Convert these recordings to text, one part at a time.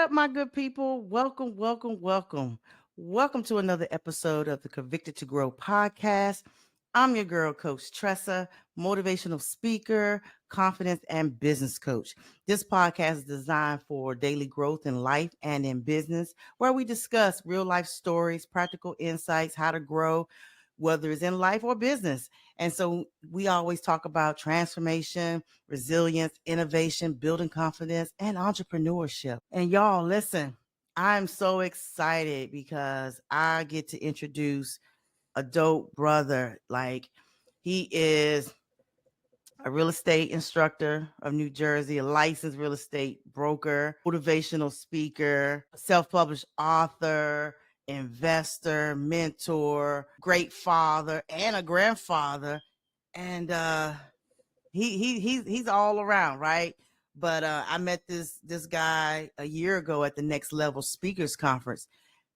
up, my good people? Welcome, welcome, welcome. Welcome to another episode of the Convicted to Grow podcast. I'm your girl, Coach Tressa, motivational speaker, confidence, and business coach. This podcast is designed for daily growth in life and in business, where we discuss real life stories, practical insights, how to grow, whether it's in life or business. And so we always talk about transformation, resilience, innovation, building confidence, and entrepreneurship. And y'all, listen, I'm so excited because I get to introduce a dope brother. Like, he is a real estate instructor of New Jersey, a licensed real estate broker, motivational speaker, self-published author, investor, mentor, great father, and a grandfather. And he's all around, right? But I met this guy a year ago at the Next Level Speakers Conference.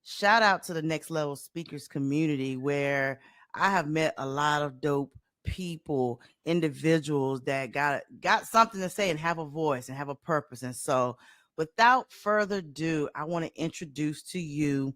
Shout out to the Next Level Speakers community, where I have met a lot of dope people, individuals that got something to say and have a voice and have a purpose. And so, without further ado, I want to introduce to you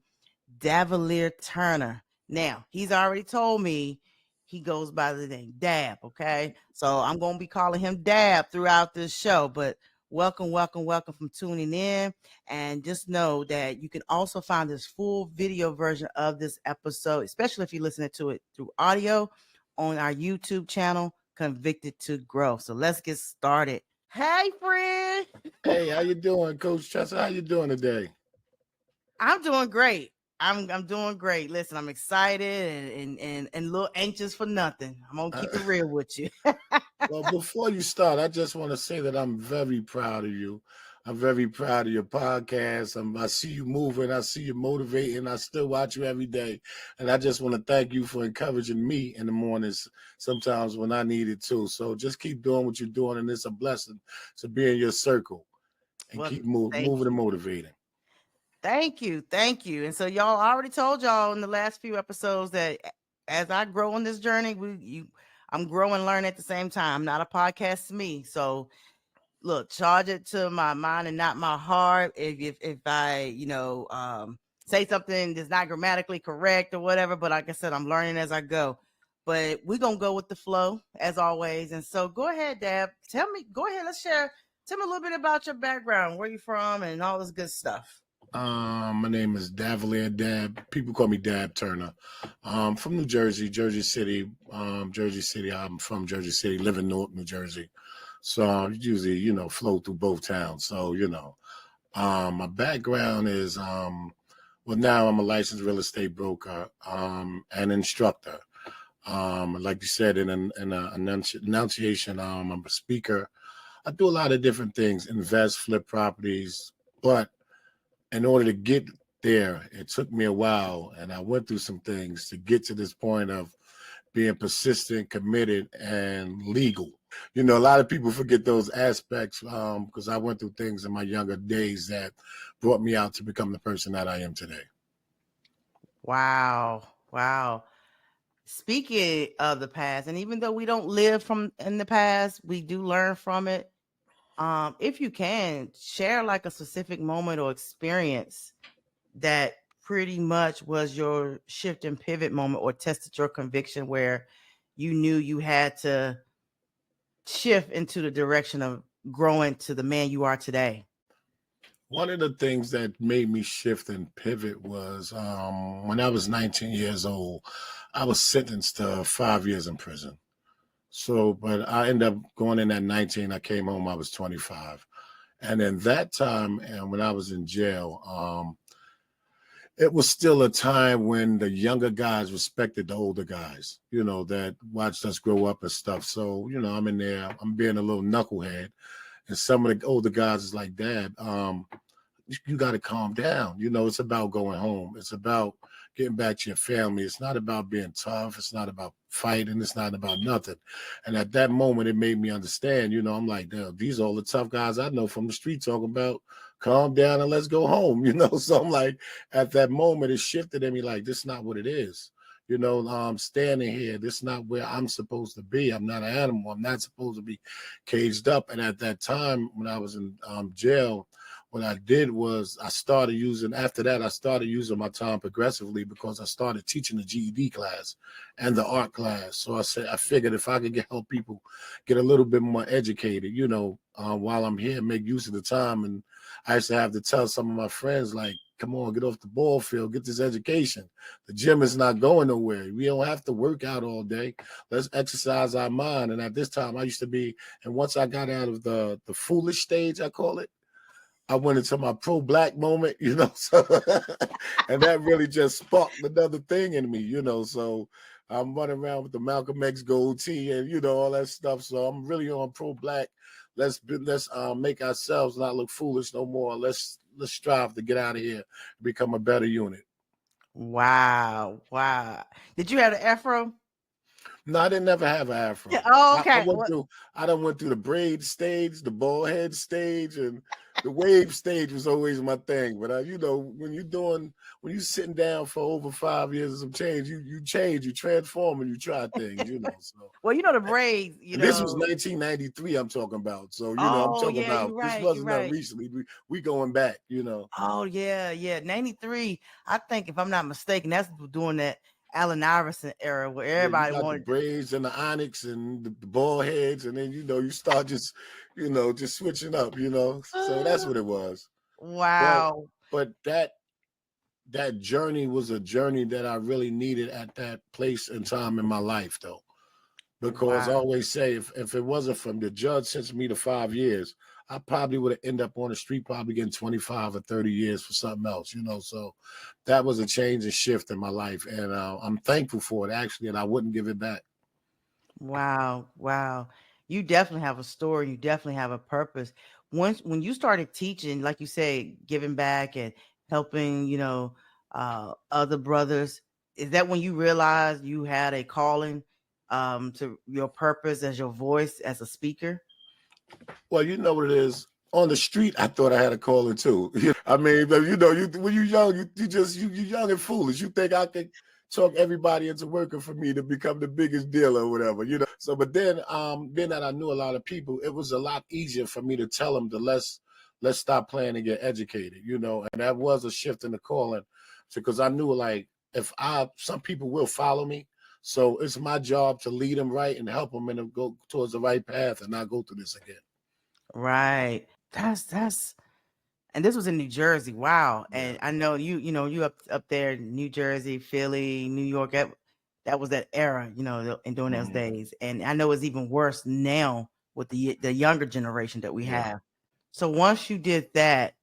Davielier Turner. Now, he's already told me he goes by the name Dab, okay? So I'm going to be calling him Dab throughout this show, but welcome, welcome, welcome from tuning in. And just know that you can also find this full video version of this episode, especially if you're listening to it through audio, on our YouTube channel, Convicted to Grow. So let's get started. Hey, friend. Hey, how you doing, Coach Tressa? How you doing today? I'm doing great. I'm doing great. Listen, I'm excited and a little anxious for nothing. I'm gonna keep it real with you. Well, before you start, I just want to say that I'm very proud of you. I'm very proud of your podcast. I see you moving. I see you motivating. I still watch you every day. And I just want to thank you for encouraging me in the mornings sometimes when I need it too. So just keep doing what you're doing. And it's a blessing to be in your circle and Well, keep thank moving and you. motivating. Thank you. Thank you. And so y'all I already told y'all in the last few episodes that as I grow on this journey, I'm growing and learning at the same time. Not a podcast to me. So look, charge it to my mind and not my heart. If I, say something that's not grammatically correct or whatever, but like I said, I'm learning as I go. But we're gonna go with the flow as always. And so go ahead, Dab. Go ahead, tell me a little bit about your background, where you from, and all this good stuff. My name is Davileer Dab. People call me Dab Turner. From New Jersey, Jersey City. Jersey City. I'm from Jersey City, live in Newark, New Jersey. So usually, flow through both towns. So, my background is, well, now I'm a licensed real estate broker, and instructor. Like you said in an enunciation, I'm a speaker. I do a lot of different things, invest, flip properties, but in order to get there, it took me a while, and I went through some things to get to this point of being persistent, committed, and legal. A lot of people forget those aspects because I went through things in my younger days that brought me out to become the person that I am today. Wow. Wow. Speaking of the past, and even though we don't live from in the past, we do learn from it. If you can share like a specific moment or experience that pretty much was your shift and pivot moment or tested your conviction where you knew you had to shift into the direction of growing to the man you are today. One of the things that made me shift and pivot was when I was 19 years old, I was sentenced to 5 years in prison. So, but I ended up going in at 19. I came home, I was 25. And in that time, and when I was in jail, it was still a time when the younger guys respected the older guys, that watched us grow up and stuff. So, I'm in there, I'm being a little knucklehead. And some of the older guys is like, Dad, you got to calm down. It's about going home. It's about getting back to your family. It's not about being tough. It's not about fighting. It's not about nothing. And at that moment, it made me understand, I'm like, damn, these are all the tough guys I know from the street talking about calm down and let's go home, So I'm like, at that moment, it shifted in me like, this is not what it is. I'm standing here. This is not where I'm supposed to be. I'm not an animal. I'm not supposed to be caged up. And at that time, when I was in jail, what I did was I started using, after that, I started using my time progressively because I started teaching the GED class and the art class. So I figured if I could help people get a little bit more educated, while I'm here, make use of the time. And I used to have to tell some of my friends, like, come on, get off the ball field, get this education. The gym is not going nowhere. We don't have to work out all day. Let's exercise our mind. And at this time, I used to be, and once I got out of the foolish stage, I call it, I went into my pro-black moment, so and that really just sparked another thing in me, so I'm running around with the Malcolm X goatee and, all that stuff. So I'm really on pro-black. Let's make ourselves not look foolish no more. Let's strive to get out of here and become a better unit. Wow. Did you have an afro? No, I didn't never have an afro. Yeah. Oh, I okay. went through the braid stage, the bald head stage, and the wave stage was always my thing. But when you're sitting down for over 5 years of some change, you change, you transform, and you try things. So. Well, the braids. And this was 1993. I'm talking about. So I'm Oh talking yeah, about you're this right. You're wasn't done right. recently. We going back. Oh yeah. 93. I think if I'm not mistaken, that's during that Allen Iverson era where Yeah, you everybody got the wanted. braids and the onyx and the ball heads, and then you start just switching up, So that's what it was. But Wow. but that journey was a journey that I really needed at that place and time in my life, though. Because I Wow. always say if it wasn't from the judge sentenced me to 5 years, I probably would have ended up on the street, probably getting 25 or 30 years for something else, So that was a change and shift in my life. And I'm thankful for it, actually, and I wouldn't give it back. Wow. You definitely have a story. You definitely have a purpose. When you started teaching, like you say, giving back and helping, other brothers, is that when you realized you had a calling to your purpose as your voice as a speaker? Well, you know what it is. On the street, I thought I had a calling too. I mean, but when you're young, you're young and foolish. You think I could talk everybody into working for me to become the biggest deal or whatever. So, but then, being that I knew a lot of people, it was a lot easier for me to tell them to let's stop playing and get educated. And that was a shift in the calling, because I knew, like, some people will follow me. So it's my job to lead them right and help them and go towards the right path and not go through this again. Right. That's and this was in New Jersey. Wow. Yeah. And I know you up there in New Jersey, Philly, New York. That was that era, and during those days. And I know it's even worse now with the younger generation that we Yeah. have. So once you did that,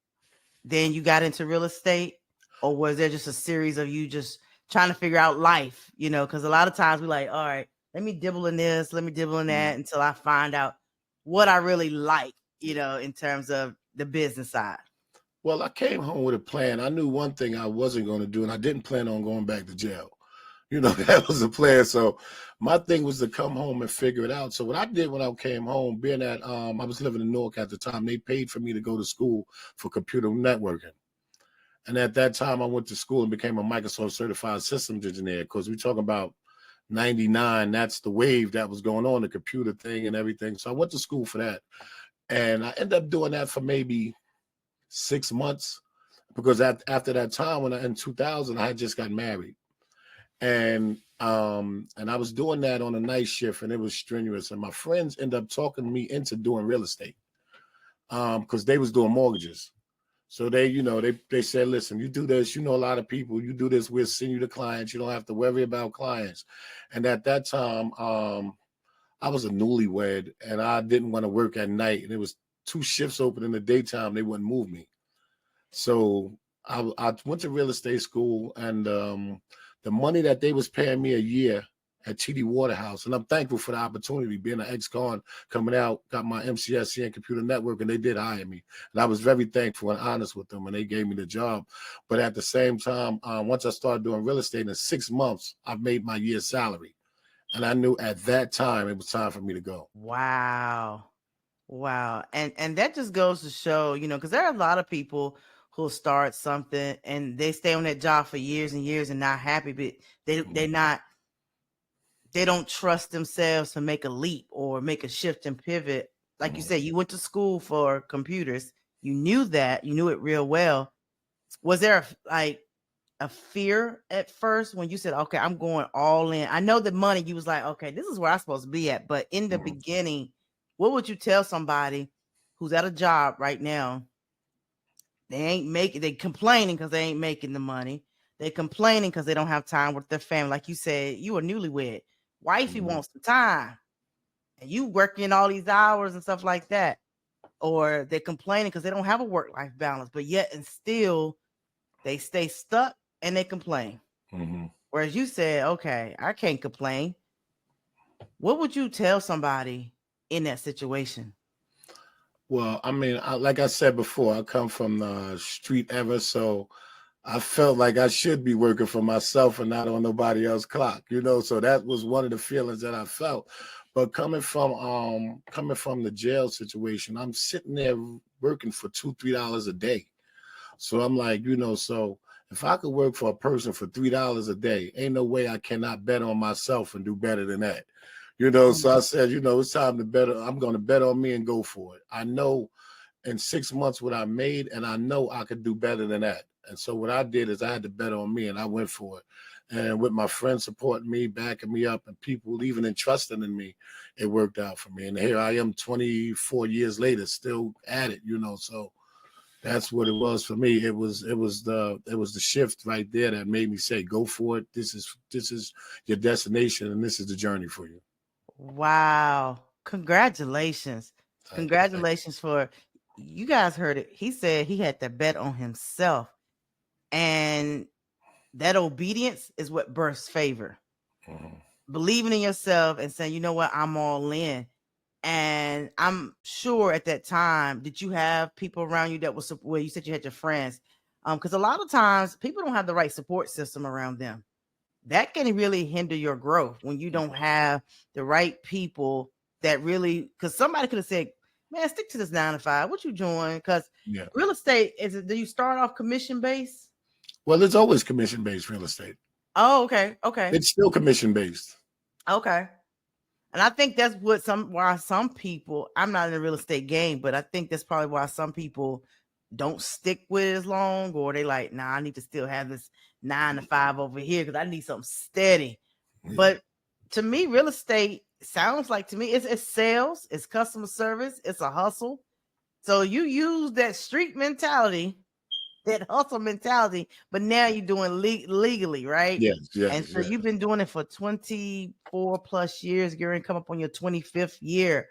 then you got into real estate, or was there just a series of you just trying to figure out life? Because a lot of times we like, all right, let me dibble in this, let me dibble in that until I find out what I really like, in terms of the business side. Well, I came home with a plan. I knew one thing I wasn't going to do, and I didn't plan on going back to jail. That was the plan. So my thing was to come home and figure it out. So what I did when I came home, being that I was living in Newark at the time, they paid for me to go to school for computer networking. And at that time, I went to school and became a Microsoft certified systems engineer, because we're talking about 99. That's the wave that was going on, the computer thing and everything. So I went to school for that. And I ended up doing that for maybe 6 months, because after that time, in 2000, I had just got married. And I was doing that on a night shift, and it was strenuous. And my friends ended up talking me into doing real estate, because they was doing mortgages. So they said, listen, you do this, a lot of people, you do this, we'll send you the clients. You don't have to worry about clients. And at that time, I was a newlywed, and I didn't want to work at night. And it was 2 shifts open in the daytime. They wouldn't move me. So I went to real estate school, and the money that they was paying me a year at TD Waterhouse, and I'm thankful for the opportunity, being an ex-con, coming out, got my MCSC and computer network, and they did hire me. And I was very thankful and honest with them, and they gave me the job. But at the same time, once I started doing real estate, in 6 months, I made my year's salary. And I knew at that time it was time for me to go. Wow. And that just goes to show, because there are a lot of people who'll start something and they stay on that job for years and years and not happy, but they don't trust themselves to make a leap or make a shift and pivot. Like you said, you went to school for computers You knew that. You knew it real well. Was there a fear at first when you said, okay, I'm going all in? I know the money, you was like, okay, this is where I'm supposed to be at. But in the beginning, what would you tell somebody who's at a job right now? They complaining because they ain't making the money. They complaining because they don't have time with their family. Like you said, you a newlywed. Wifey wants some time. And you working all these hours and stuff like that. Or they're complaining because they don't have a work-life balance, but yet and still they stay stuck and they complain. Whereas you said, okay, I can't complain. What would you tell somebody in that situation? Well, I mean, like I said before, I come from the street ever, so I felt like I should be working for myself and not on nobody else's clock, So that was one of the feelings that I felt. But coming from the jail situation, I'm sitting there working for $2-3 a day. So I'm like, so if I could work for a person for $3 a day, ain't no way I cannot bet on myself and do better than that. So I said, it's time to bet. I'm going to bet on me and go for it. I know in 6 months what I made, and I know I could do better than that. And so what I did is I had to bet on me, and I went for it. And with my friends supporting me, backing me up, and people even entrusting in me, it worked out for me. And here I am 24 years later, still at it, So that's what it was for me. It was the shift right there that made me say, go for it. This is your destination, and this is the journey for you. Wow. Congratulations. Congratulations for you guys heard it. He said he had to bet on himself. And that obedience is what bursts favor. Believing in yourself and saying, you know what, I'm all in. And I'm sure at that time, did you have people around you that was, well, you said you had your friends? Because a lot of times people don't have the right support system around them. That can really hinder your growth when you don't have the right people that really, because somebody could have said, man, stick to this 9 to 5. What you doing? Because real estate, do you start off commission based? Well, it's always commission based real estate. Oh, okay. Okay. It's still commission based. Okay. And I think that's why some people, I'm not in the real estate game, but I think that's probably why some people don't stick with it as long, or they like, nah, I need to still have this 9 to 5 over here because I need something steady. Yeah. But to me, real estate sounds like, to me, it's sales, it's customer service, it's a hustle. So you use that street mentality, that hustle mentality, but now you're doing legally, right? Yes, yes. And so you've been doing it for 24 plus years. You're going to come up on your 25th year.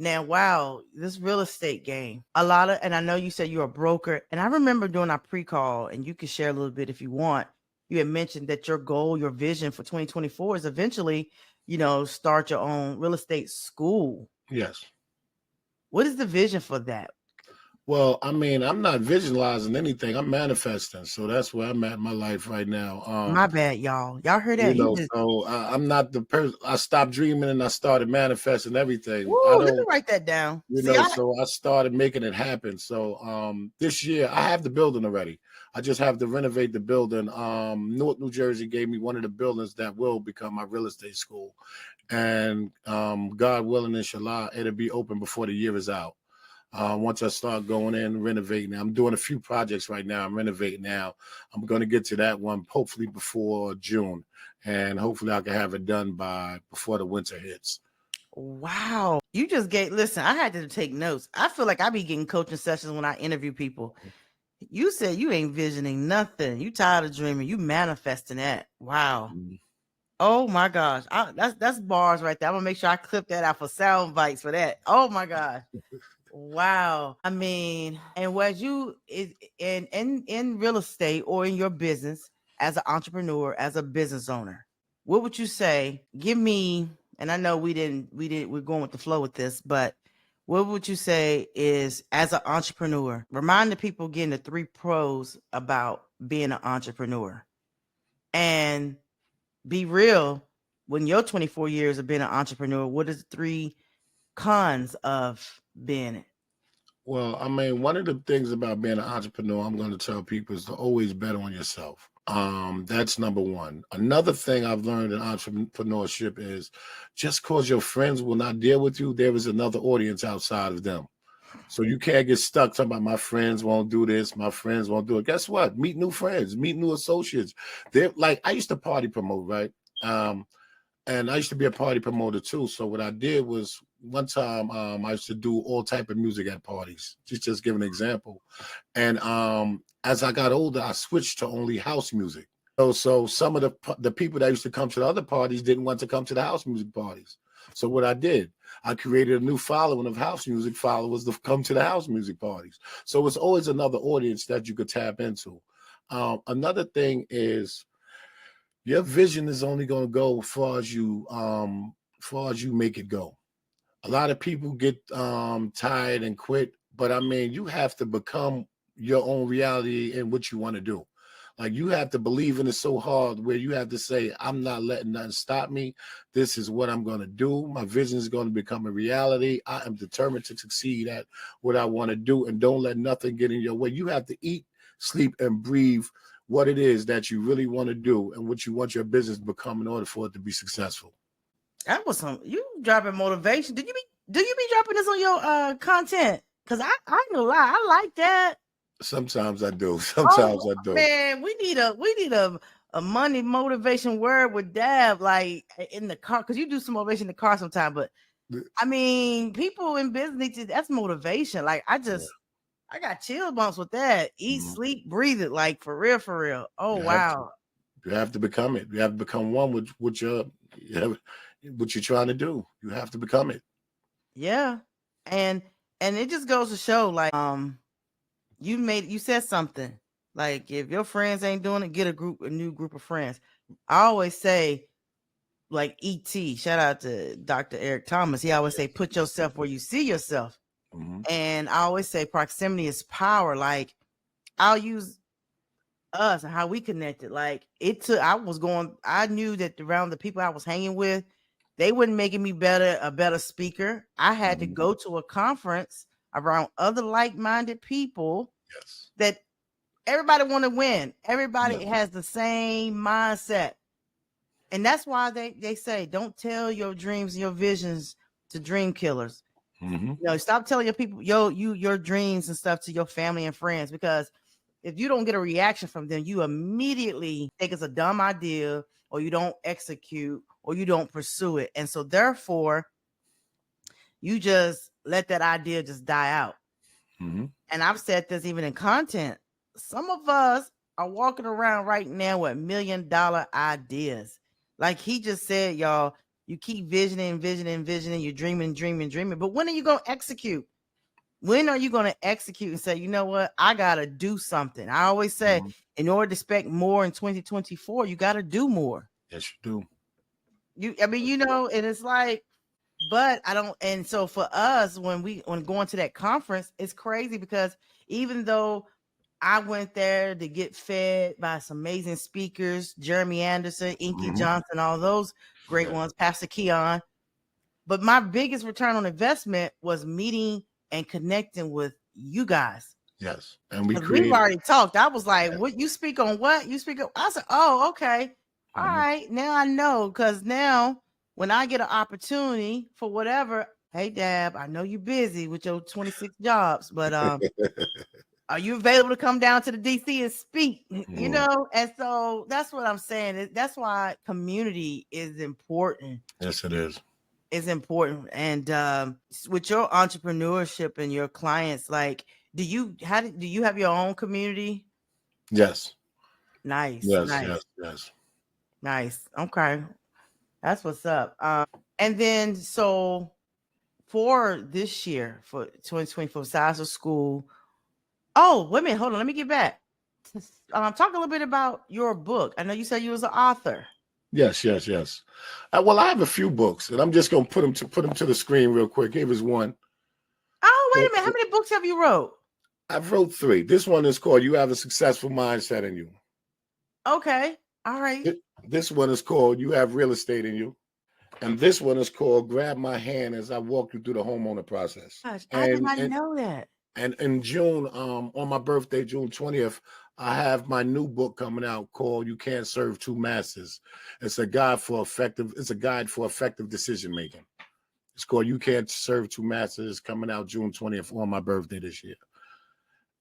Now, wow, this real estate game, and I know you said you're a broker, and I remember doing our pre-call, and you can share a little bit if you want. You had mentioned that your goal, your vision for 2024 is eventually, start your own real estate school. Yes. What is the vision for that? Well, I mean, I'm not visualizing anything. I'm manifesting. So that's where I'm at in my life right now. My bad, y'all. Y'all heard that? So I'm not the person. I stopped dreaming and I started manifesting everything. Let me write that down. So I started making it happen. So this year I have the building already. I just have to renovate the building. Newark, New Jersey gave me one of the buildings that will become my real estate school. And God willing, inshallah, it'll be open before the year is out. Once I start going in, renovating, I'm doing a few projects right now. I'm renovating now. I'm going to get to that one hopefully before June, and hopefully I can have it done before the winter hits. Wow. You just listen, I had to take notes. I feel like I be getting coaching sessions when I interview people. You said you ain't visioning nothing. You tired of dreaming. You manifesting that. Wow. Mm-hmm. Oh my gosh. That's bars right there. I'm going to make sure I clip that out for sound bites for that. Oh my gosh. Wow. I mean, and was you in real estate or in your business as an entrepreneur, as a business owner, what would you say? Give me, and I know we're going with the flow with this, but what would you say is, as an entrepreneur, remind the people again the 3 pros about being an entrepreneur, and be real. When your 24 years of being an entrepreneur, what is the 3 cons of being it? Well, I mean, one of the things about being an entrepreneur, I'm going to tell people, is to always bet on yourself. That's number one. Another thing I've learned in entrepreneurship is just because your friends will not deal with you, there is another audience outside of them. So you can't get stuck talking about my friends won't do this, my friends won't do it. Guess what? Meet new friends, meet new associates. They're like, I used to party promote, right? And I used to be a party promoter too. So what I did was one time I used to do all type of music at parties. Just give an example. And as I got older, I switched to only house music. So some of the people that used to come to the other parties didn't want to come to the house music parties. So what I did, I created a new following of house music followers to come to the house music parties. So it's always another audience that you could tap into. Another thing is your vision is only going to go far as you make it go. A lot of people get tired and quit, but I mean, you have to become your own reality and what you want to do. Like you have to believe in it so hard where you have to say, I'm not letting nothing stop me. This is what I'm going to do. My vision is going to become a reality. I am determined to succeed at what I want to do, and don't let nothing get in your way. You have to eat, sleep, and breathe what it is that you really want to do and what you want your business to become in order for it to be successful. That was some you dropping motivation. Do you be dropping this on your content? Cause I ain't gonna lie, I like that. Sometimes I do. Sometimes I do. Man, we need a Monday motivation word with Dab, like in the car, because you do some motivation in the car sometimes. But I mean, people in business, that's motivation. Like I got chill bumps with that. Eat, sleep, breathe it, like for real, for real. Oh wow. You have to become it. You have to become one with what you're trying to do. You have to become it. Yeah. And it just goes to show, like, you said something. Like if your friends ain't doing it, get a new group of friends. I always say, like ET, shout out to Dr. Eric Thomas. He always say, put yourself where you see yourself. And I always say proximity is power. Like I'll use us and how we connected. Like I knew that around the people I was hanging with, they weren't making me a better speaker. I had to go to a conference around other like-minded people. Yes. That everybody want to win. Everybody has the same mindset. And that's why they say, don't tell your dreams and your visions to dream killers. Stop telling your people, your dreams and stuff to your family and friends, because if you don't get a reaction from them, you immediately think it's a dumb idea, or you don't execute, or you don't pursue it. And so therefore, you just let that idea just die out. And I've said this even in content. Some of us are walking around right now with $1 million ideas. Like he just said, y'all, you keep visioning, you're dreaming. But when are you going to execute? When are you going to execute and say, you know what? I got to do something. I always say, in order to expect more in 2024, you got to do more. Yes, you do. And it's like, but I don't. And so for us, when going to that conference, it's crazy because even though I went there to get fed by some amazing speakers, Jeremy Anderson, Inky Johnson, all those great ones, Pastor Keon. But my biggest return on investment was meeting and connecting with you guys. Yes. And we've already talked. I was like, what you speak on what? You speak on, I said, oh, okay. All right. Now I know, because now when I get an opportunity for whatever, hey Dab, I know you're busy with your 26 jobs, but are you available to come down to the DC and speak? And so that's what I'm saying. That's why community is important. Yes, it is. It's important. And with your entrepreneurship and your clients, like, do you have your own community? Yes. Nice. Nice. Okay. That's what's up. And then so for this year, for 2024, besides of school. Oh, wait a minute. Hold on. Let me get back. Talk a little bit about your book. I know you said you was an author. Yes. Well, I have a few books, and I'm just going to put them to the screen real quick. Here is one. Oh, wait a minute. How many books have you wrote? I've wrote 3. This one is called You Have a Successful Mindset in You. Okay. All right. This one is called You Have Real Estate in You. And this one is called Grab My Hand as I Walk You Through the Homeowner Process. Gosh, I did not know that. And in June, on my birthday, June 20th, I have my new book coming out called You Can't Serve Two Masters. It's a guide for effective decision making. It's called You Can't Serve Two Masters. It's coming out June 20th on my birthday this year.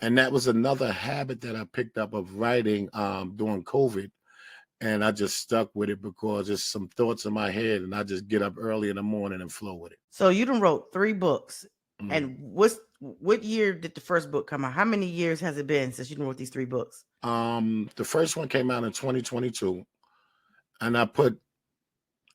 And that was another habit that I picked up of writing during COVID. And I just stuck with it because it's some thoughts in my head, and I just get up early in the morning and flow with it. So you done wrote 3 books. Mm. And what year did the first book come out? How many years has it been since you done wrote these 3 books? The first one came out in 2022, and I put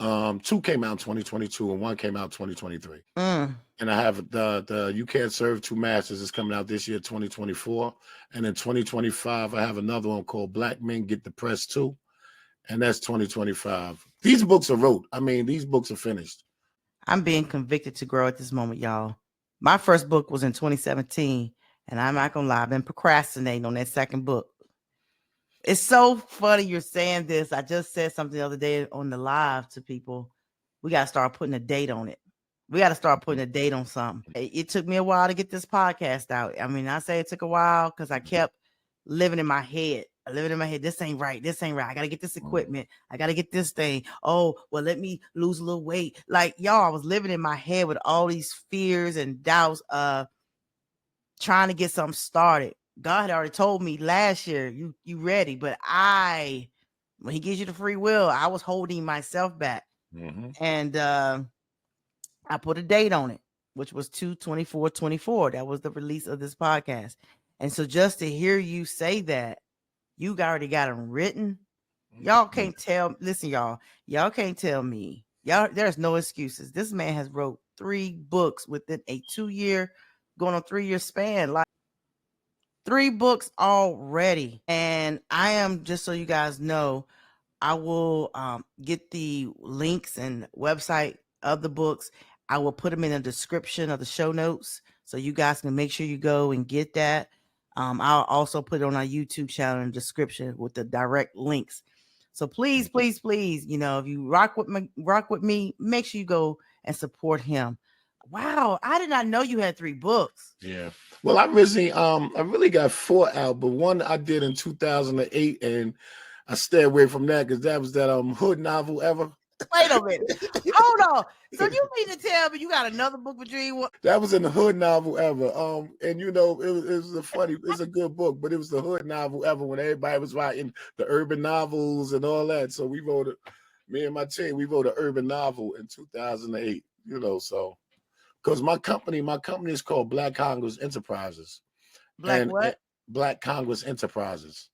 2 came out in 2022 and 1 came out in 2023. Mm. And I have the You Can't Serve Two Masters is coming out this year, 2024. And in 2025, I have another one called Black Men Get Depressed Too. And that's 2025. These books are wrote. I mean, these books are finished. I'm being convicted to grow at this moment, y'all. My first book was in 2017, and I'm not gonna lie, I've been procrastinating on that second book. It's so funny you're saying this. I just said something the other day on the live to people. We gotta start putting a date on it. We got to start putting a date on something. It took me a while to get this podcast out. I mean, I say it took a while because I kept living in my head. This ain't right. This ain't right. I got to get this equipment. I got to get this thing. Oh, well, let me lose a little weight. Like, y'all, I was living in my head with all these fears and doubts of trying to get something started. God had already told me last year, you ready. But when he gives you the free will, I was holding myself back. Mm-hmm. And I put a date on it, which was 2/24/24. That was the release of this podcast. And so just to hear you say that, you already got them written. Y'all can't tell. Listen, y'all can't tell me. Y'all, there's no excuses. This man has wrote 3 books within a 2-year, going on 3-year span. Like 3 books already. And I am, just so you guys know, I will get the links and website of the books. I will put them in the description of the show notes, so you guys can make sure you go and get that. I'll also put it on our YouTube channel in the description with the direct links. So please, please, please, if you rock with me, make sure you go and support him. Wow, I did not know you had 3 books. Yeah. Well, I really got 4 out, but one I did in 2008, and I stay away from that because that was that hood novel ever. Wait a minute. Hold on. So you mean to tell me you got another book between what? That was in the hood novel ever. And it was it's a good book, but it was the hood novel ever when everybody was writing the urban novels and all that. So me and my team, we wrote an urban novel in 2008, so because my company is called Black Congress Enterprises. Black Congress Enterprises.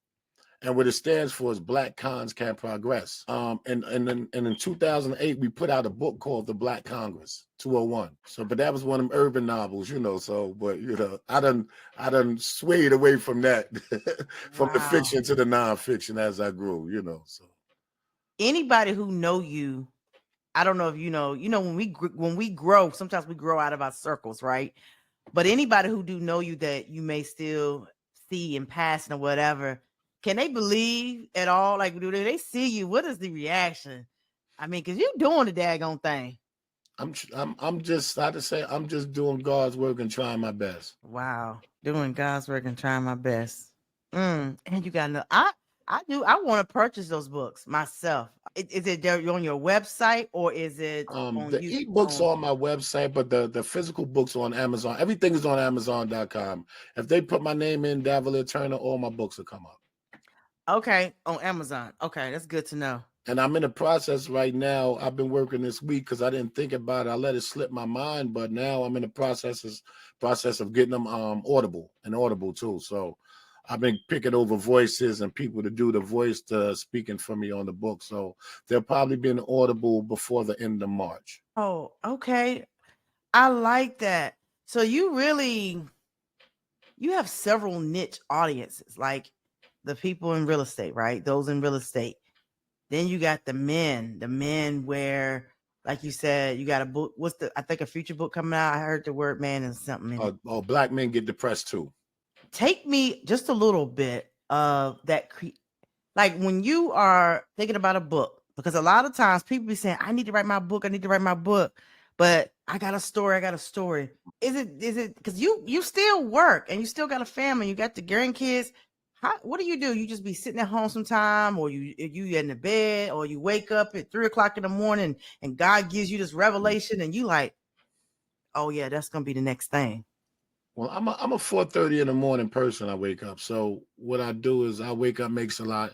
And what it stands for is Black Cons Can Progress. And in 2008, we put out a book called The Black Congress 201. So, but that was one of them urban novels, so, but, I done swayed away from that, from the fiction to the nonfiction as I grew, so. Anybody who know you, I don't know if when we grow, sometimes we grow out of our circles, right? But anybody who do know you that you may still see in passing or whatever, can they believe at all? Like, do they see you? What is the reaction? I mean, because you're doing the daggone thing. I'm just doing God's work and trying my best. Wow, doing God's work and trying my best. And you got to know, I want to purchase those books myself. Is it there on your website or is it on the ebooks on my website, but the physical books on Amazon. Everything is on Amazon.com. If they put my name in Davielier Turner, all my books will come up. Okay, on Amazon. Okay, that's good to know. And I'm in the process right now. I've been working this week because I didn't think about it. I let it slip my mind, but now I'm in the process of getting them Audible too. So I've been picking over voices and people to do the voice speaking for me on the book. So they'll probably be an Audible before the end of March. Oh, okay. I like that. So you have several niche audiences, like the people in real estate, right? Those in real estate. Then you got the men where, like you said, you got a book. I think a future book coming out. I heard the word man and something. Black Men Get Depressed Too. Take me just a little bit of that. Like when you are thinking about a book, because a lot of times people be saying, I need to write my book. But I got a story. Is it because you still work and you still got a family, you got the grandkids. What do? You just be sitting at home sometime, or you in the bed, or you wake up at 3:00 in the morning and God gives you this revelation and you like, Oh yeah, that's gonna be the next thing. Well, I'm a 4:30 in the morning person. I wake up. So what I do is I wake up, makes a lot,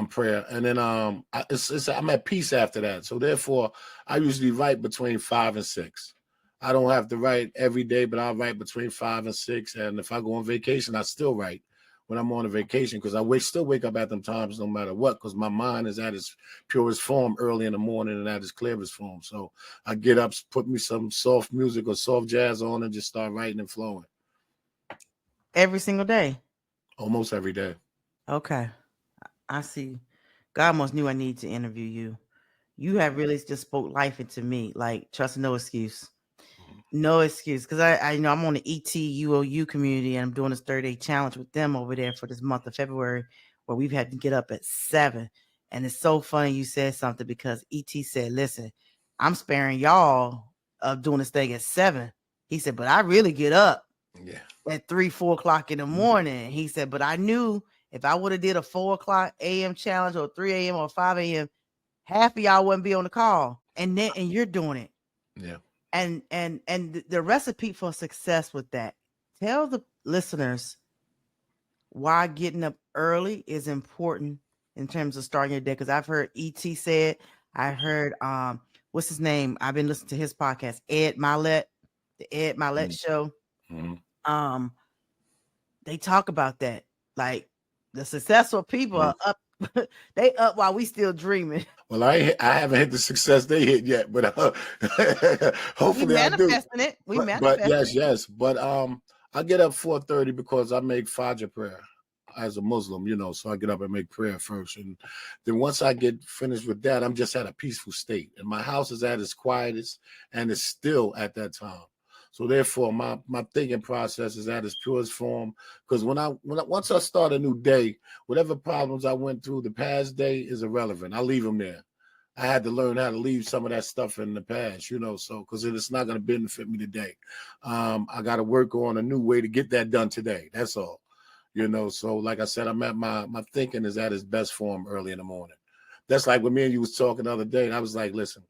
prayer, and then I'm at peace after that. So therefore, I usually write between 5 and 6. I don't have to write every day, but I'll write between 5 and 6. And if I go on vacation, I still write when I'm on a vacation because still wake up at them times no matter what because my mind is at its purest form early in the morning and at its clearest form. So I get up, put me some soft music or soft jazz on, and just start writing and flowing. Every single day. Almost every day. Okay. I see. God must knew I need to interview you. You have really just spoke life into me. Like, trust no excuse. No excuse. Because I you know I'm on the ETUOU community and I'm doing this 30-day challenge with them over there for this month of February where we've had to get up at 7. And it's so funny you said something because ET said, listen, I'm sparing y'all of doing this thing at 7. He said, but I really get up Yeah. at 3-4 o'clock in the morning. He said, but I knew if I would have did a 4 o'clock a.m. challenge or 3 a.m. or 5 a.m., half of y'all wouldn't be on the call. And you're doing it. Yeah. And the recipe for success with that. Tell the listeners why getting up early is important in terms of starting your day. Because I've heard ET say it. I heard what's his name? I've been listening to his podcast, Ed Milet, the Ed Milet show. Mm-hmm. They talk about that. Like the successful people are up, they up while we still dreaming. Well, I haven't hit the success they hit yet, but We hopefully I do. manifesting it. We But manifesting yes, it. yes. But I get up 4:30 because I make Fajr prayer as a Muslim, so I get up and make prayer first. And then once I get finished with that, I'm just at a peaceful state. And my house is at its quietest and it's still at that time. So therefore, my thinking process is at its purest form. Because once I start a new day, whatever problems I went through the past day is irrelevant. I leave them there. I had to learn how to leave some of that stuff in the past, so because it's not going to benefit me today. I got to work on a new way to get that done today. That's all, So like I said, I'm at my thinking is at its best form early in the morning. That's like when me and you was talking the other day, and I was like, listen,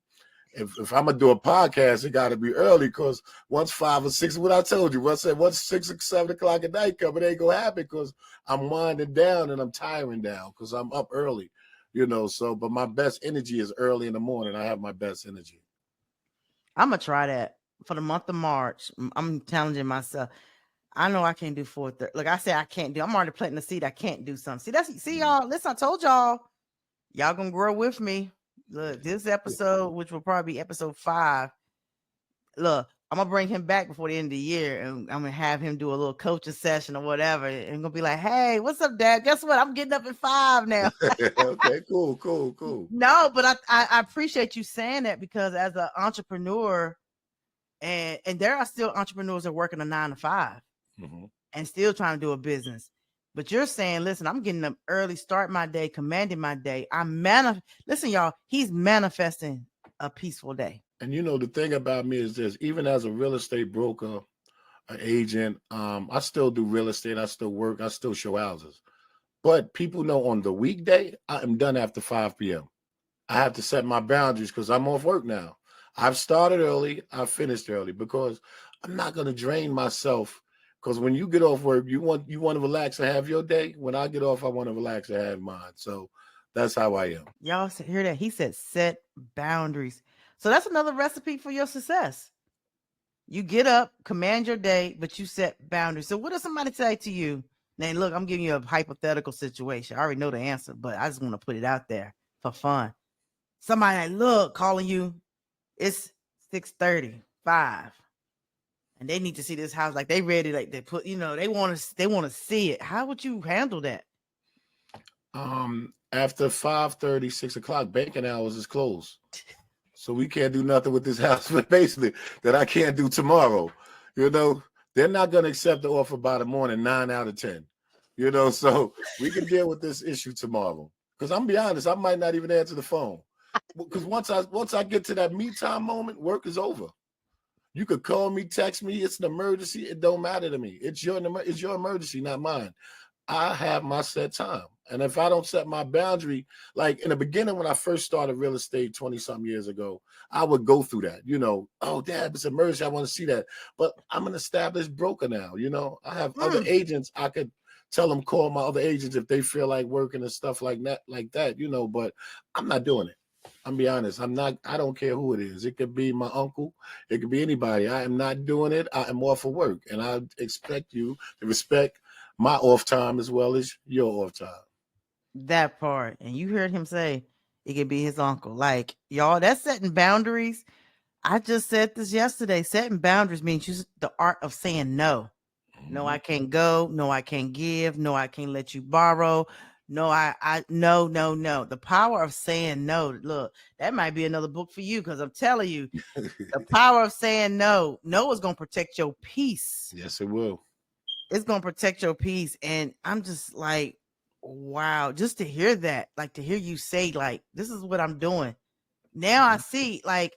if I'm gonna do a podcast, it got to be early because once 5 or 6, what I told you, once 6 or 7 o'clock at night come, it ain't gonna happen because I'm winding down and I'm tiring down because I'm up early. So, but my best energy is early in the morning. I have my best energy. I'm gonna try that for the month of March. I'm challenging myself. I know I can't do 4:30. Like I said, I can't do. I'm already planting the seed. I can't do something. See y'all. Listen, I told y'all gonna grow with me. Look, this episode, which will probably be episode 5. Look, I'm gonna bring him back before the end of the year, and I'm gonna have him do a little coaching session or whatever. And I'm gonna be like, "Hey, what's up, Dad? Guess what? I'm getting up at 5 now." Okay, cool. No, but I appreciate you saying that because as an entrepreneur, and there are still entrepreneurs that are working a 9 to 5 and still trying to do a business. But you're saying, listen, I'm getting up early, start my day, commanding my day. Listen, y'all, he's manifesting a peaceful day. And the thing about me is this: even as a real estate broker, an agent, I still do real estate. I still work. I still show houses. But people know on the weekday, I am done after 5 p.m. I have to set my boundaries because I'm off work now. I've started early. I've finished early because I'm not going to drain myself. Because when you get off work, you want to relax and have your day. When I get off, I want to relax and have mine. So that's how I am. Y'all hear that? He said set boundaries. So that's another recipe for your success. You get up, command your day, but you set boundaries. So what does somebody say to you? Now, look, I'm giving you a hypothetical situation. I already know the answer, but I just want to put it out there for fun. Somebody like, look, calling you, it's 6:30, 5. And they need to see this house. Like they ready, like they put, they want to see it. How would you handle that? After 5:30, 6 o'clock, banking hours is closed. So we can't do nothing with this house, but basically that I can't do tomorrow. They're not going to accept the offer by the morning, 9 out of 10. So we can deal with this issue tomorrow. Because I'm be honest, I might not even answer the phone. Because once I get to that me time moment, work is over. You could call me, text me. It's an emergency. It don't matter to me. It's your emergency, not mine. I have my set time. And if I don't set my boundary, like in the beginning when I first started real estate 20 something years ago, I would go through that, oh, Dad, it's a merge. I want to see that. But I'm an established broker now. I have other Mm, agents. I could tell them, call my other agents if they feel like working and stuff like that, but I'm not doing it. I'm be honest. I don't care who it is. It could be my uncle. It could be anybody. I am not doing it. I am off for work. And I expect you to respect my off time as well as your off time. that part. And you heard him say it could be his uncle. Like, y'all, that's setting boundaries. I just said this yesterday. Setting boundaries means the art of saying no. No, I can't go. No, I can't give. No, I can't let you borrow. No, no, no, no. The power of saying no. Look, that might be another book for you because I'm telling you, the power of saying no. No is going to protect your peace. Yes, it will. It's going to protect your peace. And I'm just like, wow, just to hear that, like to hear you say, like, this is what I'm doing. Now I see, like,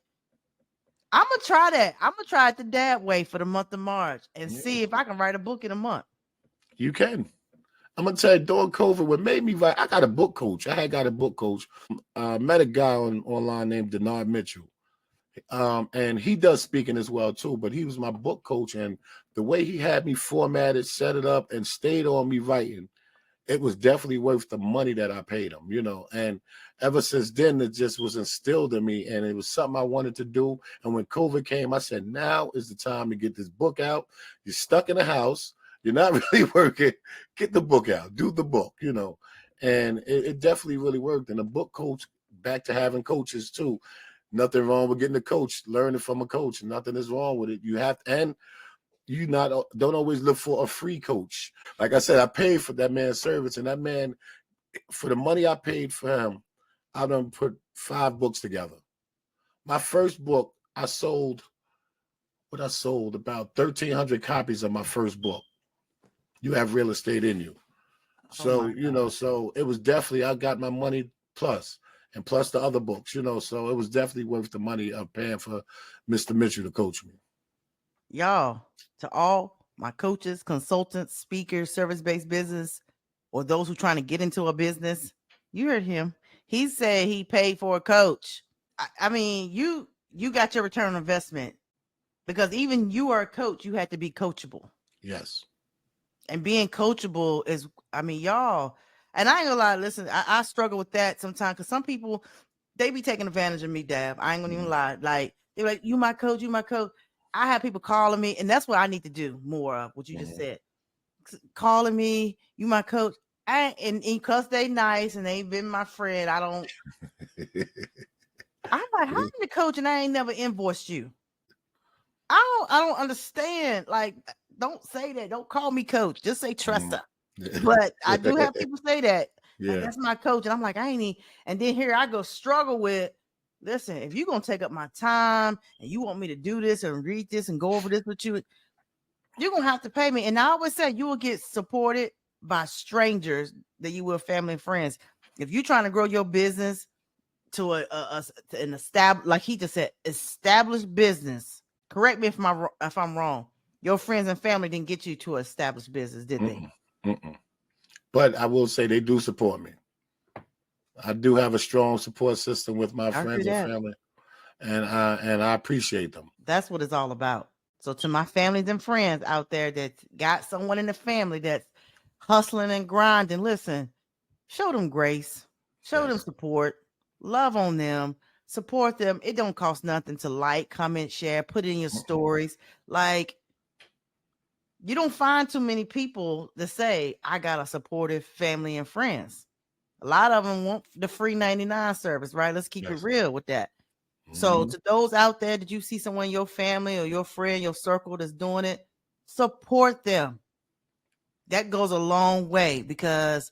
I'm going to try that. I'm going to try it the dad way for the month of March and see if I can write a book in a month. You can. I'm gonna tell you, during COVID, what made me write, I got a book coach. I had got a book coach. Met a guy online named Denard Mitchell. And he does speaking as well too, but he was my book coach. And the way he had me formatted, set it up, and stayed on me writing, it was definitely worth the money that I paid him, And ever since then, it just was instilled in me, and it was something I wanted to do. And when COVID came, I said, now is the time to get this book out. You're stuck in the house. You're not really working. Get the book out. Do the book, And it definitely really worked. And the book coach, back to having coaches too. Nothing wrong with getting a coach, learning from a coach. Nothing is wrong with it. You have to, and you don't always look for a free coach. Like I said, I paid for that man's service, and that man, for the money I paid for him, I done put 5 books together. My first book, I sold about 1,300 copies of my first book. You Have Real Estate in You. So, so it was definitely, I got my money plus the other books, so it was definitely worth the money of paying for Mr. Mitchell to coach me. Y'all, to all my coaches, consultants, speakers, service-based business, or those who trying to get into a business, you heard him. He said he paid for a coach. I mean, you got your return on investment because even you are a coach, you had to be coachable. Yes. And being coachable is, I mean, y'all, and I ain't gonna lie, listen, I struggle with that sometimes because some people, they be taking advantage of me, Dab. I ain't gonna even lie. Like, they're like, you my coach, you my coach. I have people calling me, and that's what I need to do more of, what you just said. Calling me, you my coach. And because they nice and they been my friend, I'm like, how you the coach and I ain't never invoiced you? I don't understand. Like, don't say that. Don't call me coach. Just say Tressa. But I do have people say that. Yeah. Like, that's my coach. And I'm like, I ain't even. And then here I go struggle with, listen, if you're going to take up my time and you want me to do this and read this and go over this with you, you're going to have to pay me. And I always say you will get supported by strangers that you will family and friends. If you're trying to grow your business to an established, like he just said, established business. Correct me if I'm wrong. Your friends and family didn't get you to an established business, did they? But I will say they do support me. I do have a strong support system with my friends and family, and I appreciate them. That's what it's all about. So to my families and friends out there that got someone in the family that's hustling and grinding, listen, show them grace, show them support, love on them, support them. It don't cost nothing to like, comment, share, put it in your stories. Like, you don't find too many people that say, I got a supportive family and friends. A lot of them want the free 99 service, right? Let's keep it real with that. So to those out there, did you see someone in your family or your friend, your circle that's doing it? Support them. That goes a long way because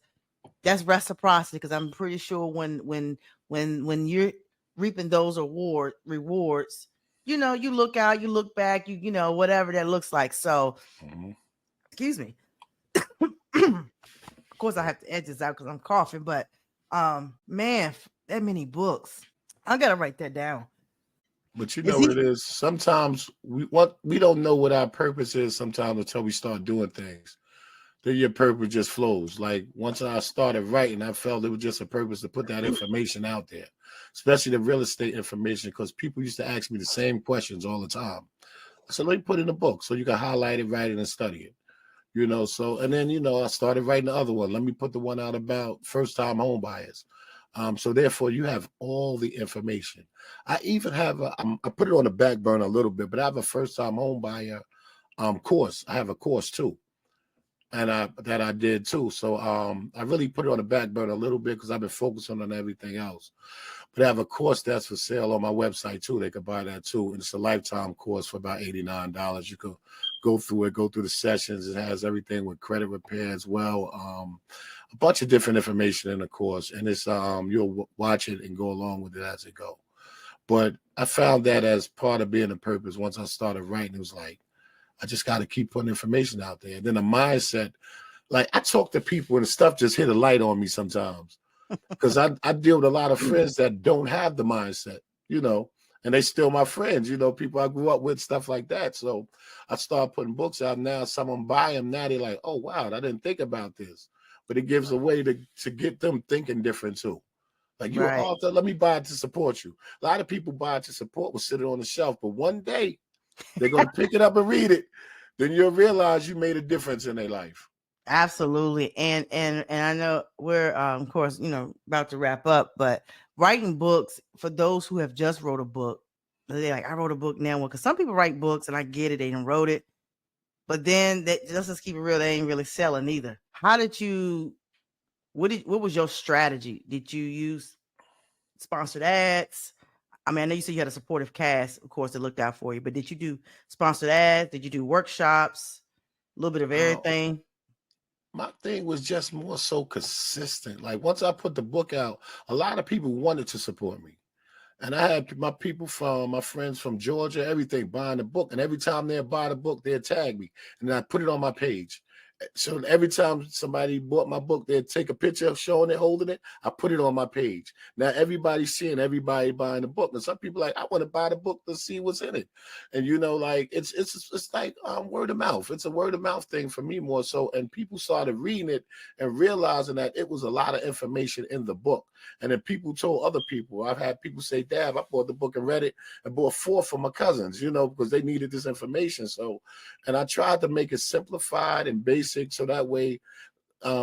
that's reciprocity. Because I'm pretty sure when you're reaping those rewards, you look out, you look back, you know, whatever that looks like. So, excuse me. Of course, I have to edge this out because I'm coughing, but man, that many books. I gotta write that down. But you know what it is? Sometimes we don't know what our purpose is sometimes until we start doing things. then your purpose just flows. Like once I started writing, I felt it was just a purpose to put that information out there, especially the real estate information, because people used to ask me the same questions all the time. So let me put in a book so you can highlight it, write it, and study it. So and then I started writing the other one. Let me put the one out about first-time home buyers. So therefore, you have all the information. I even have I put it on the back burner a little bit, but I have a first-time home buyer course. I have a course too, and that I did too. So I really put it on the back burner a little bit because I've been focusing on everything else. But I have a course that's for sale on my website too. They could buy that too. And it's a lifetime course for about $89. You could go through it, go through the sessions. It has everything with credit repair as well. A bunch of different information in the course. And it's you'll watch it and go along with it as it go. But I found that as part of being a purpose, once I started writing, it was like, I just got to keep putting information out there. And then the mindset, like I talk to people and stuff just hit a light on me sometimes. Because I deal with a lot of friends that don't have the mindset, and they still my friends, people I grew up with, stuff like that. So I started putting books out now. Someone buy them now. They're like, oh, wow, I didn't think about this. But it gives a way to get them thinking different too. Like you're an Right. author, let me buy it to support you. A lot of people buy it to support will sit it on the shelf, but one day they're going to pick it up and read it. Then you'll realize you made a difference in their life. Absolutely. And I know we're of course, about to wrap up, but writing books for those who have just wrote a book, they're like, I wrote a book now. Well, because some people write books and I get it, they didn't wrote it, but then let's keep it real, they ain't really selling either. How did you what was your strategy? Did you use sponsored ads? I mean, I know you said you had a supportive cast, of course, that looked out for you, but did you do sponsored ads? Did you do workshops? A little bit of Uh, everything? my thing was just more so consistent. Like once I put the book out, a lot of people wanted to support me. And I had my friends from Georgia, everything buying the book. And every time they buy the book, they'd tag me. And I put it on my page. So every time somebody bought my book, they'd take a picture of showing it, holding it. I put it on my page. Now everybody's seeing everybody buying the book, and some people like, I want to buy the book to see what's in it. And like it's like word of mouth. It's a word of mouth thing for me more so. And people started reading it and realizing that it was a lot of information in the book. And then people told other people. I've had people say, Dad, I bought the book and read it and bought 4 for my cousins, because they needed this information. So, and I tried to make it simplified and basic so that way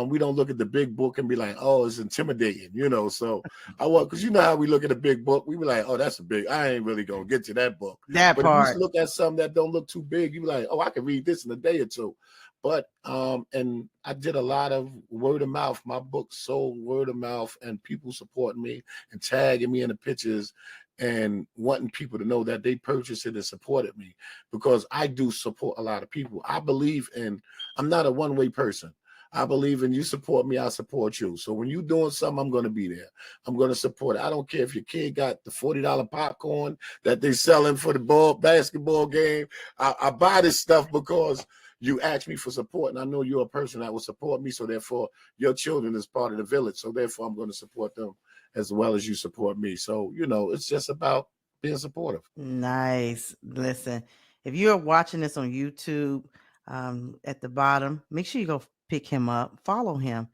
we don't look at the big book and be like, oh, it's intimidating, So I want, because how we look at a big book, we be like, oh, that's a big, I ain't really going to get to that book. That But if you part. look at something that don't look too big, you be like, oh, I can read this in a day or two. But and I did a lot of word of mouth. My book sold word of mouth, and people supporting me and tagging me in the pictures and wanting people to know that they purchased it and supported me, because I do support a lot of people. I believe I'm not a one-way person. I believe in you support me, I support you. So when you're doing something, I'm going to be there. I'm going to support it. I don't care if your kid got the $40 popcorn that they selling for the basketball game. I buy this stuff because you asked me for support, and I know you're a person that will support me. So therefore, your children is part of the village. So therefore, I'm going to support them as well as you support me. So, it's just about being supportive. Nice. Listen, if you're watching this on YouTube, at the bottom, make sure you go pick him up, follow him.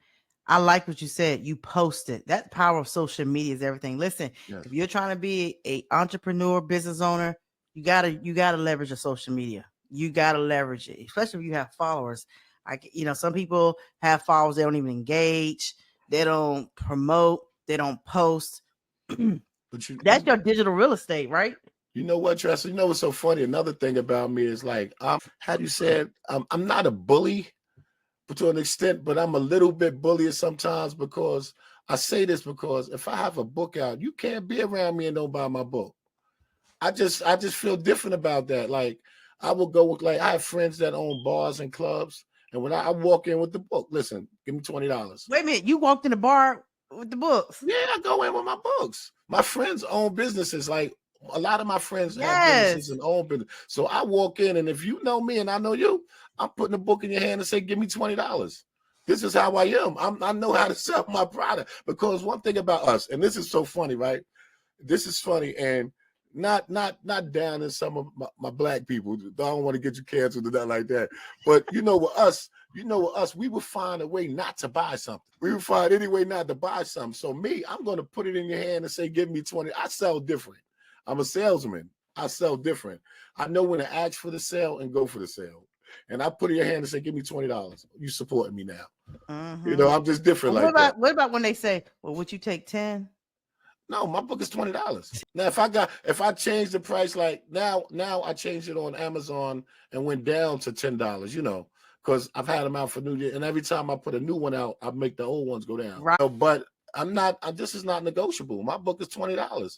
I like what you said. You posted. That power of social media is everything. Listen, Yes. if you're trying to be a entrepreneur, business owner, you gotta leverage your social media. You gotta leverage it, especially if you have followers. Some people have followers, they don't even engage, they don't promote, they don't post. But That's your digital real estate, right? you know what, Tressa? You know what's so funny? Another thing about me is like, how do you say it? I'm not a bully to an extent, but I'm a little bit bullish sometimes, because I say this because if I have a book out, you can't be around me and don't buy my book. I just feel different about that. Like I will go with, like, I have friends that own bars and clubs, and when I walk in with the book, listen, give me $20. Wait a minute, you walked in the bar with the books? Yeah, I go in with my books. My friends own businesses. Like a lot of my friends have businesses Yes. and own business. So I walk in, and if you know me and I know you, I'm putting a book in your hand and say, give me $20. This is how I am. I know how to sell my product, because one thing about us, and this is so funny, right? This is funny. And not down in some of my black people. I don't want to get you canceled or nothing like that. But with us, we would find a way not to buy something. We would find any way not to buy something. So me, I'm going to put it in your hand and say, give me 20. I sell different. I'm a salesman. I sell different. I know when to ask for the sale and go for the sale. And I put it in your hand and say, give me $20. You supporting me now. Mm-hmm. I'm just different like that. What about when they say, well, would you take 10? No, my book is $20. Now, if I change the price, like now I changed it on Amazon and went down to $10, because I've had them out for New Year. And every time I put a new one out, I make the old ones go down. Right. But this is not negotiable. My book is $20.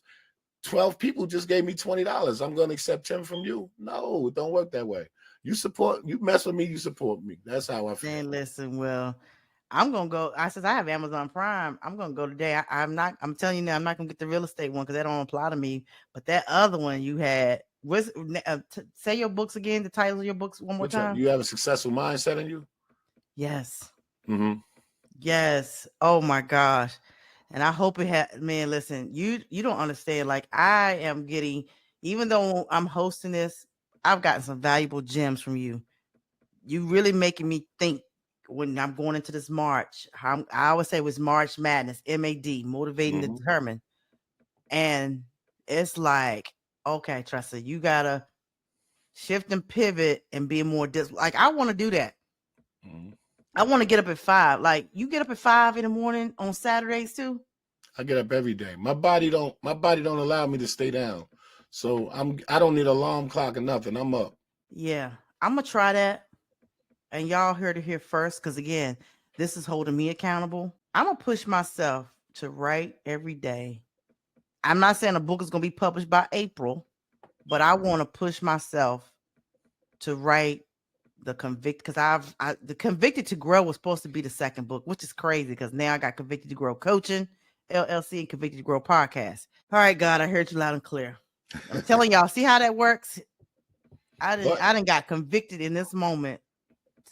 12 people just gave me $20. I'm going to accept 10 from you. No, it don't work that way. You mess with me, you support me. That's how I feel. Then listen, well, I'm gonna go. I have Amazon Prime. I'm gonna go today. I'm telling you now, I'm not gonna get the real estate one because that don't apply to me. But that other one you had, say your books again. The title of your books one more time. You have a successful mindset in you. Yes. Mm-hmm. Yes. Oh my gosh. And I hope it had. Man, listen, you don't understand. Like I am getting, even though I'm hosting this, I've gotten some valuable gems from you. You really making me think. When I'm going into this March, I always say it was March Madness, MAD, motivating to determine. And it's like, okay, Tressa, you gotta shift and pivot and be more like I want to do that. I want to get up at 5. Like you get up at 5 in the morning on Saturdays too. I get up every day. My body don't allow me to stay down. So I don't need an alarm clock or nothing. I'm up. Yeah, I'm gonna try that. And y'all heard it here first, because again, this is holding me accountable. I'm gonna push myself to write every day. I'm not saying a book is gonna be published by April, but I want to push myself to write the Convicted, because the Convicted to Grow was supposed to be the second book, which is crazy because now I got Convicted to Grow Coaching, LLC, and Convicted to Grow Podcast. All right, God, I heard you loud and clear. I'm telling y'all, see how that works? I didn't got convicted in this moment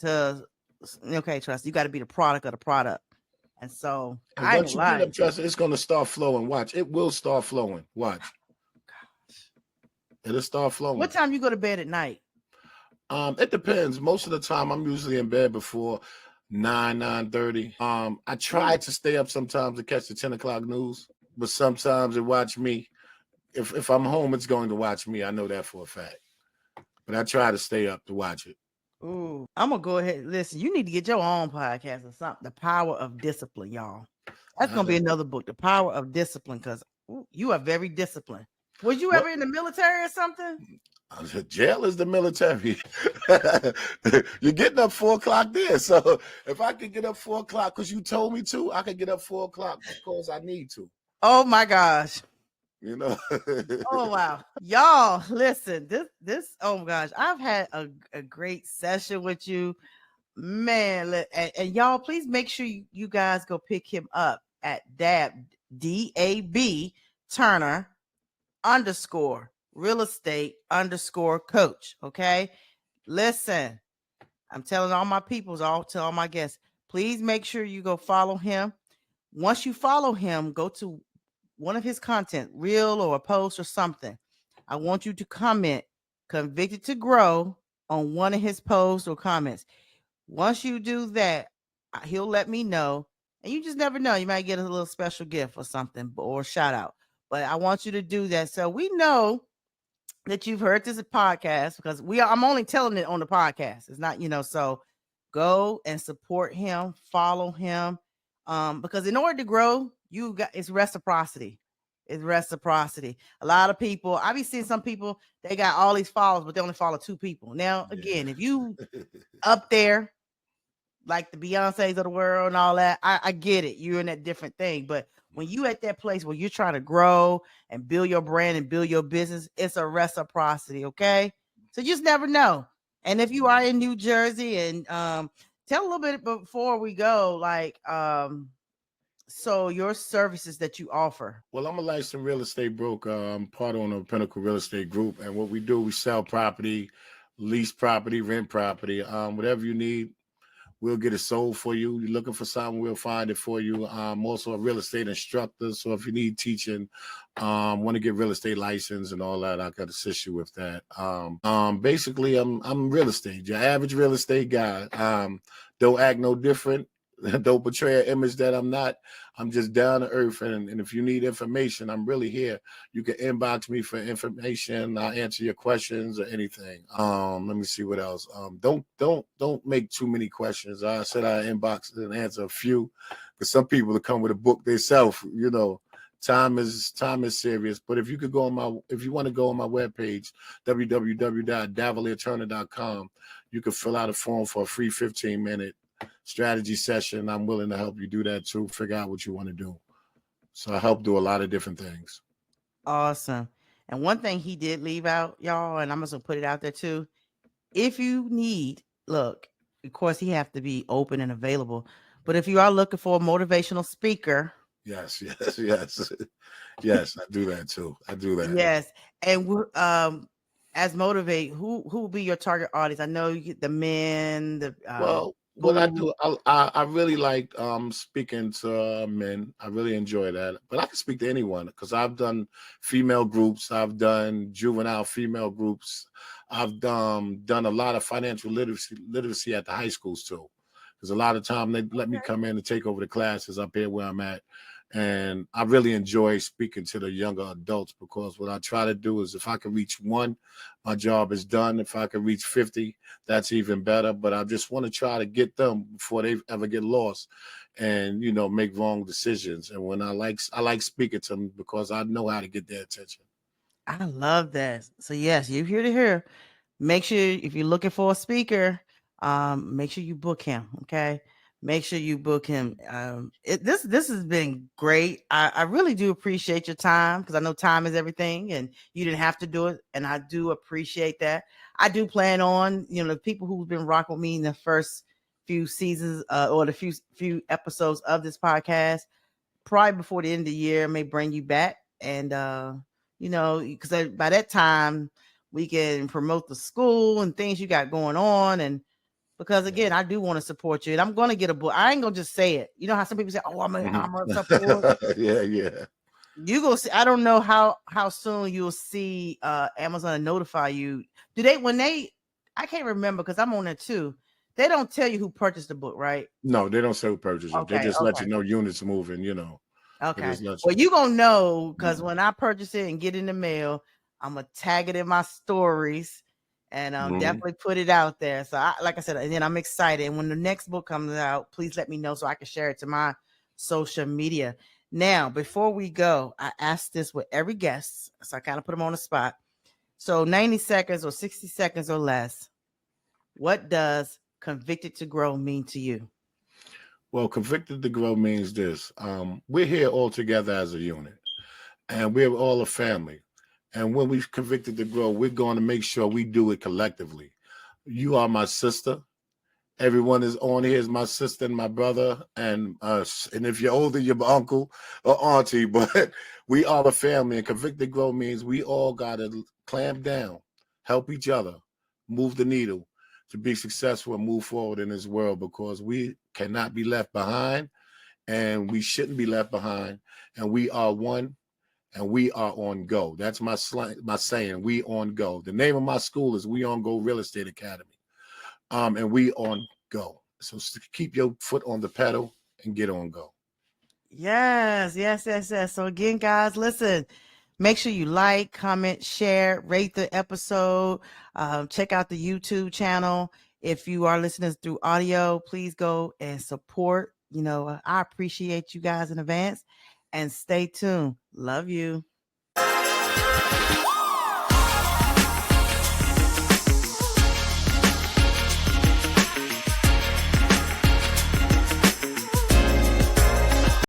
to, okay, Trust, you got to be the product of the product. And so I ain't lying. Trust, it's going to start flowing. Watch. It will start flowing. Watch. Gosh. It'll start flowing. What time you go to bed at night? It depends. Most of the time I'm usually in bed before 9:30. I try to stay up sometimes to catch the 10 o'clock news, but sometimes it watch me. If I'm home, it's going to watch me. I know that for a fact. But I try to stay up to watch it. Ooh, I'm gonna go ahead. Listen, you need to get your own podcast or something. The Power of Discipline, y'all. That's gonna be another book, The Power of Discipline, because you are very disciplined. Was you ever in the military or something? Jail is the military. You're getting up 4 o'clock there. So if I could get up 4 o'clock because you told me to, I could get up 4 o'clock because I need to. Oh my gosh. Oh wow. Y'all, listen, this oh my gosh, I've had a great session with you, man. And y'all, please make sure you guys go pick him up at DAB Turner _ real estate _ coach. Okay, listen, I'm telling all my peoples, tell all my guests, please make sure you go follow him. Once you follow him, go to one of his content, reel or a post or something. I want you to comment Convicted to Grow on one of his posts or comments. Once you do that, he'll let me know. And you just never know. You might get a little special gift or something or a shout out. But I want you to do that. So we know that you've heard this podcast, because I'm only telling it on the podcast. It's not, so go and support him, follow him. Because in order to grow, it's reciprocity. It's reciprocity. A lot of people, I be seeing some people, they got all these followers, but they only follow 2 people. Now, again, if you up there, like the Beyoncés of the world and all that, I get it. You're in that different thing. But when you at that place where you're trying to grow and build your brand and build your business, it's a reciprocity, okay? So you just never know. And if you are in New Jersey, and tell a little bit before we go, like, so your services that you offer. Well, I'm a licensed real estate broker. I'm part owner of Pinnacle Real Estate Group. And what we do, we sell property, lease property, rent property, whatever you need. We'll get it sold for you. You're looking for something, we'll find it for you. I'm also a real estate instructor, so if you need teaching, want to get real estate license and all that, I could assist you with that. Basically, I'm real estate, your average real estate guy. Don't act no different. Don't portray an image that I'm not. I'm just down to earth, and if you need information, I'm really here. You can inbox me for information. I'll answer your questions or anything. Let me see what else. Don't make too many questions. I said I inbox and answer a few, because some people will come with a book themselves. Time is serious. But if you want to go on my webpage, www.davielierturner.com, you can fill out a form for a free 15-minute strategy session. I'm willing to help you do that too. Figure out what you want to do. So I help do a lot of different things. Awesome. And one thing he did leave out, y'all, and I'm just gonna put it out there too. If you need, look, of course he have to be open and available. But if you are looking for a motivational speaker, yes, yes, I do that too. I do that. yes, and as motivate, who will be your target audience? I know you get the men, the Well, what I who. do, I really like speaking to men. I really enjoy that. But I can speak to anyone, because I've done female groups, I've done juvenile female groups, I've done a lot of financial literacy at the high schools too. Because a lot of time they let me come in and take over the classes up here where I'm at. And I really enjoy speaking to the younger adults, because what I try to do is, if I can reach one, my job is done. If I can reach 50, that's even better. But I just want to try to get them before they ever get lost and, make wrong decisions. And when I like speaking to them, because I know how to get their attention. I love that. So yes, you're here to hear. Make sure if you're looking for a speaker, make sure you book him. Okay, make sure you book him. This has been great. I really do appreciate your time, because I know time is everything, and you didn't have to do it, and I do appreciate that. I do plan on, the people who've been rocking with me in the first few seasons, or the few episodes of this podcast, probably before the end of the year, may bring you back. And because by that time we can promote the school and things you got going on. And because again, I do want to support you, and I'm going to get a book. I ain't gonna just say it. You know how some people say, oh, I'm gonna support. Yeah. You go see. I don't know how soon you'll see Amazon notify you. Do they, when they, I can't remember, because I'm on it too. They don't tell you who purchased the book, right? No, they don't say purchase it. They Okay, just let okay. you know units moving, They Okay. just let Well, you you gonna know, because know. when I purchase it and get in the mail, I'm gonna tag it in my stories, and Mhm. definitely put it out there. So, like I said, and then I'm excited. And when the next book comes out, please let me know so I can share it to my social media. Now, before we go, I ask this with every guest, so I kind of put them on the spot. So, 90 seconds or 60 seconds or less. What does convicted to grow mean to you? Well, convicted to grow means this. We're here all together as a unit, and we're all a family. And when we've convicted to grow, we're going to make sure we do it collectively. You are my sister. Everyone is on here is my sister and my brother, and us. And if you're older, you're my uncle or auntie. But we are a family, and convicted grow means we all got to clamp down, help each other, move the needle to be successful and move forward in this world, because we cannot be left behind, and we shouldn't be left behind. And we are one, and we are on go. That's my saying. We on go. The name of my school is We On Go Real Estate Academy. And we on go. So keep your foot on the pedal and get on go. Yes, yes, yes, yes. So again, guys, listen, make sure you like, comment, share, rate the episode. Check out the YouTube channel. If you are listening through audio, please go and support. I appreciate you guys in advance, and stay tuned. Love you.